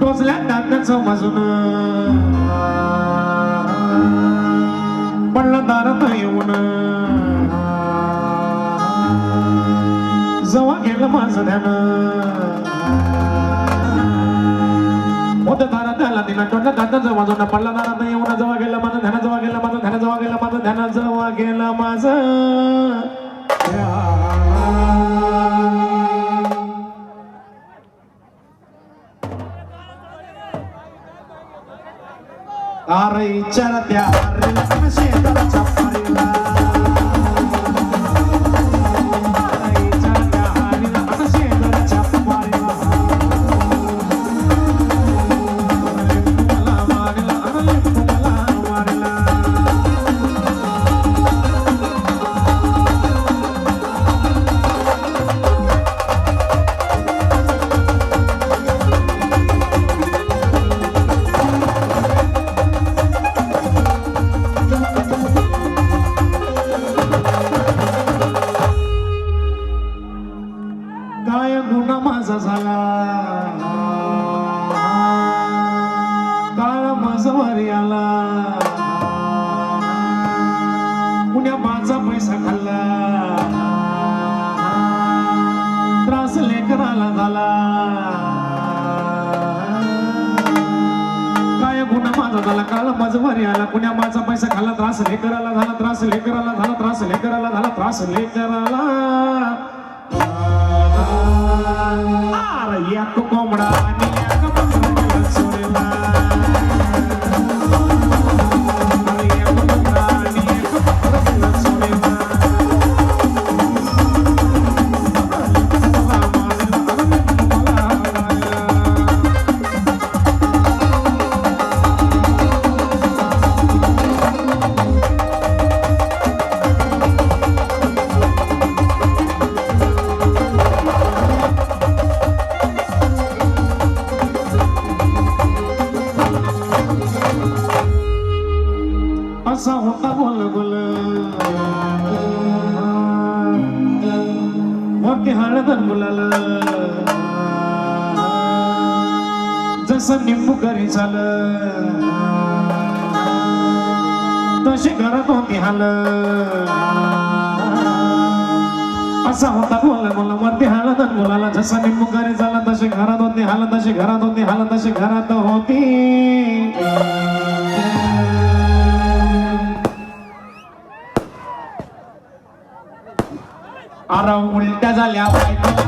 टोचल्या दाताचं वाजून पडलं दारात येऊन जवा गेलं माझं ध्यान होतं दारात आला तिला टोचल्या दाताचं वाजून पडलं दारात येऊन जवा गेलं माझं ध्यान जवा गेलं माझं ध्यान जवा गेलं माझं ध्यान जवा गेलं माझं अरे चरत्या अरे शेताच्या पारीला अरे चरत्या अरे शेताच्या पारीला अरे तुम्हाला मारला अरे तुम्हाला मारला काय गुन्हा माझा झाला काळ माझवारी आला पुण्या माझा पैसा खाल्ला त्रास लेकराला झाला काय गुन्हा माझा झाला काळ माझवारी आला पुण्या माझा पैसा खाल्ला त्रास लेकराला झाला त्रास लेकराला झाला त्रास लेकराला झाला त्रास लेकराला अरे एक कोंबडा आणि एक बकरा सोडला अरे एक कोंबडा आणि एक बकरा सोडला असा होता बोल बोल मोठी हळदर मुलाला जसं निंबू घरी झालं तशी घरात होती हाल असा होता बोल बोल मोठी हळदर मुलाला जसं निंबू घरी झाला तशी घरात होती हाल तशी घरात होती हाल तशी घरात होती अरे उलट्या झाल्या बायको